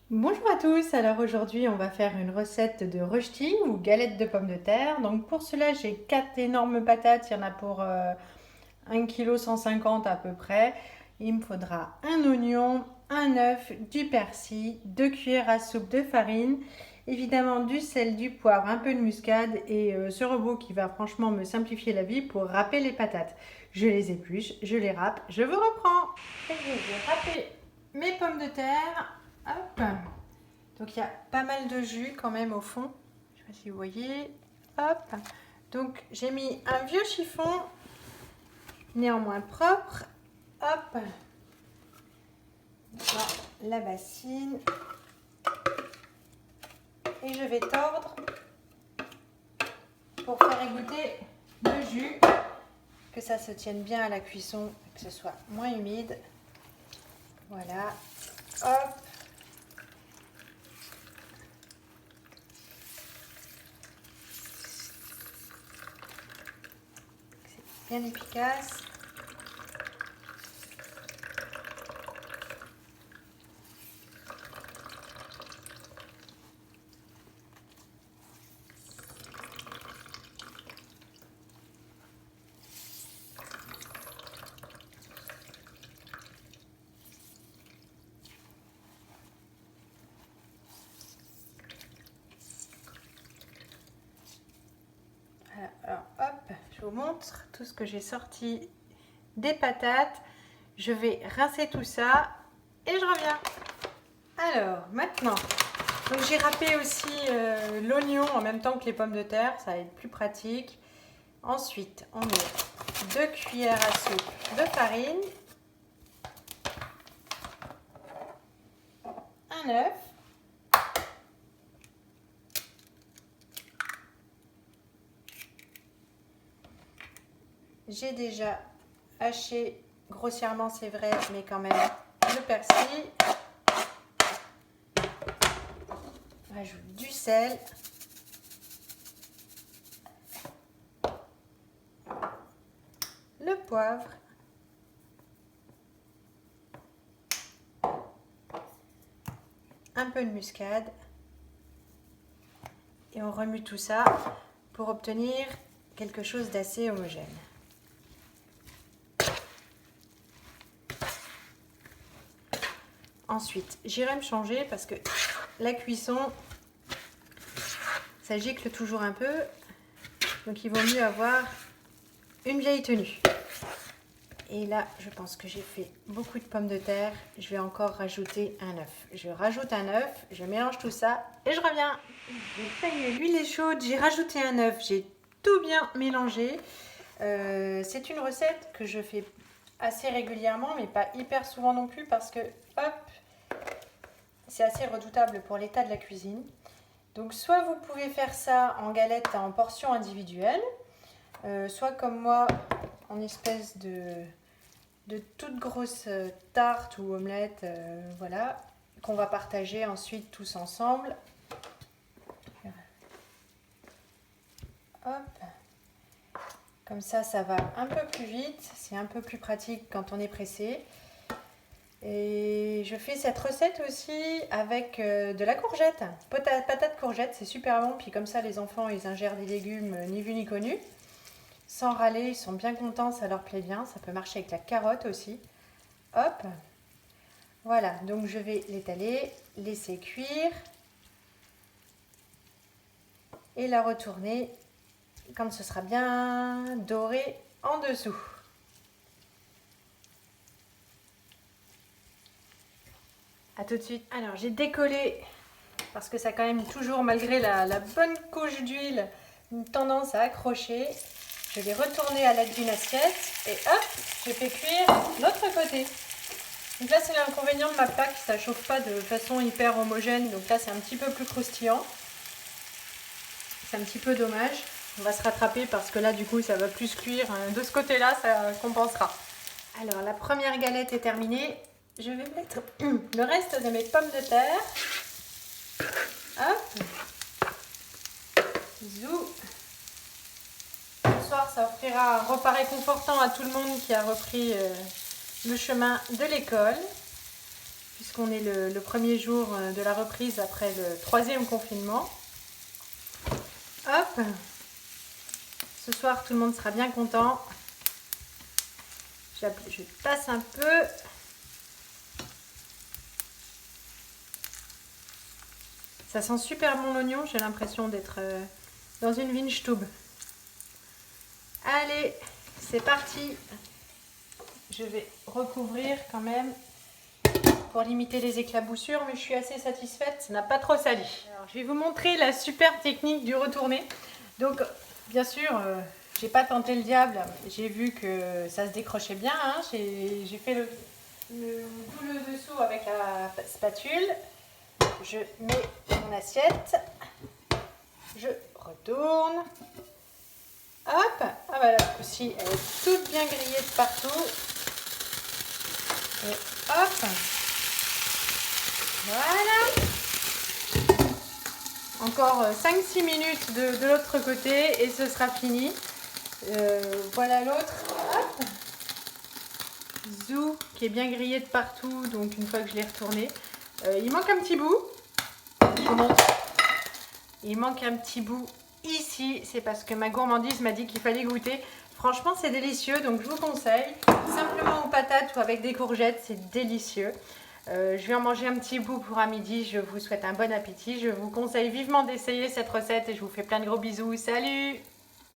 Bonjour à tous, alors aujourd'hui on va faire une recette de rösti ou galette de pommes de terre. Donc pour cela j'ai 4 énormes patates, il y en a pour 1,150 kg à peu près. Il me faudra un oignon, un œuf, du persil, 2 cuillères à soupe de farine, évidemment du sel, du poivre, un peu de muscade et ce robot qui va franchement me simplifier la vie pour râper les patates. Je les épluche, je les râpe, je vous reprends. Et je vais râper mes pommes de terre. Hop. Donc il y a pas mal de jus quand même au fond. Je ne sais pas si vous voyez. Hop. Donc j'ai mis un vieux chiffon, néanmoins propre. Hop. Dans la bassine. Et je vais tordre pour faire égoutter le jus. Que ça se tienne bien à la cuisson, que ce soit moins humide. Voilà. Hop. C'est bien efficace. Alors hop, je vous montre tout ce que j'ai sorti des patates. Je vais rincer tout ça et je reviens. Alors maintenant, donc j'ai râpé aussi l'oignon en même temps que les pommes de terre, ça va être plus pratique. Ensuite, on met 2 cuillères à soupe de farine, un œuf, j'ai déjà haché grossièrement, c'est vrai, mais quand même le persil. On rajoute du sel. Le poivre. Un peu de muscade. Et on remue tout ça pour obtenir quelque chose d'assez homogène. Ensuite, j'irai me changer parce que la cuisson, ça gicle toujours un peu. Donc il vaut mieux avoir une vieille tenue. Et là, je pense que j'ai fait beaucoup de pommes de terre. Je vais encore rajouter un œuf. Je rajoute un œuf, je mélange tout ça et je reviens. L'huile est chaude, j'ai rajouté un œuf, j'ai tout bien mélangé. C'est une recette que je fais assez régulièrement, mais pas hyper souvent non plus parce que, hop, c'est assez redoutable pour l'état de la cuisine. Donc soit vous pouvez faire ça en galette en portions individuelles, soit comme moi en espèce de toute grosse tarte ou omelette, voilà, qu'on va partager ensuite tous ensemble. Hop, comme ça va un peu plus vite, c'est un peu plus pratique quand on est pressé. Et je fais cette recette aussi avec de la courgette, patate courgette, c'est super bon. Puis comme ça, les enfants, ils ingèrent des légumes ni vu ni connu. Sans râler, ils sont bien contents, ça leur plaît bien. Ça peut marcher avec la carotte aussi. Hop, voilà, donc je vais l'étaler, laisser cuire et la retourner quand ce sera bien doré en dessous. A tout de suite. Alors j'ai décollé parce que ça a quand même toujours, malgré la bonne couche d'huile, une tendance à accrocher. Je vais retourner à l'aide d'une assiette et hop, je fais cuire l'autre côté. Donc là c'est l'inconvénient de ma plaque, ça chauffe pas de façon hyper homogène, donc là c'est un petit peu plus croustillant. C'est un petit peu dommage. On va se rattraper parce que là du coup ça va plus cuire. De ce côté-là, ça compensera. Alors la première galette est terminée. Je vais mettre le reste de mes pommes de terre. Hop. Zou. Ce soir, ça offrira un repas réconfortant à tout le monde qui a repris le chemin de l'école. puisqu'on est le premier jour de la reprise après le 3e confinement. Hop! Ce soir, tout le monde sera bien content. Je passe un peu. Ça sent super bon l'oignon, j'ai l'impression d'être dans une Weinstube. Allez, c'est parti. Je vais recouvrir quand même pour limiter les éclaboussures, mais je suis assez satisfaite, ça n'a pas trop sali. Alors, je vais vous montrer la super technique du retourné. Donc, bien sûr, j'ai pas tenté le diable, j'ai vu que ça se décrochait bien. Hein. J'ai fait tout le dessous avec la spatule. Je mets mon assiette, je retourne. Hop, ah bah là aussi, elle est toute bien grillée de partout. Et hop, voilà. Encore 5-6 minutes de l'autre côté et ce sera fini. Voilà l'autre. Hop. Zou qui est bien grillé de partout, donc une fois que je l'ai retourné. Il manque un petit bout. Je vous montre. Il manque un petit bout ici. C'est parce que ma gourmandise m'a dit qu'il fallait goûter. Franchement, c'est délicieux, donc je vous conseille. Simplement aux patates ou avec des courgettes, c'est délicieux. Je vais en manger un petit bout pour à midi. Je vous souhaite un bon appétit. Je vous conseille vivement d'essayer cette recette et je vous fais plein de gros bisous. Salut!